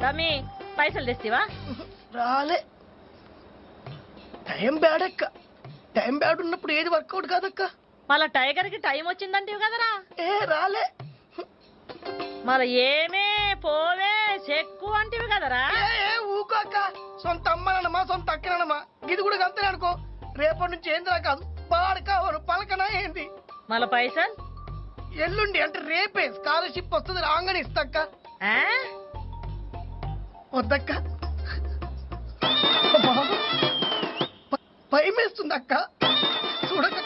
రమి పైసలు తెస్తివా? రాలే. టైం బ్యాడ్ అక్క. టైం బ్యాడ్ ఉన్నప్పుడు ఏది వర్కౌట్ కాదక్క. మళ్ళా టైగర్ కి టైం వచ్చిందంటివి కదరా. ఏ రాలే. మళ్ళా ఏమే పోవే చెక్కు అంటివి కదరా. ఊకో అక్క. సొంత అమ్మనమ్మా సొంత అక్కనమ్మా ఇది కూడా అంతే అనుకో. రేపటి నుంచి ఏందిరా కాదు పాడకావరు పలకనా ఏంది. మళ్ళా పైసలు ఎల్లుండి అంటే రేపే స్కాలర్షిప్ వస్తుంది రాగానే ఇస్తక్క. వద్దక్క భయమేస్తుంది అక్క. చూడక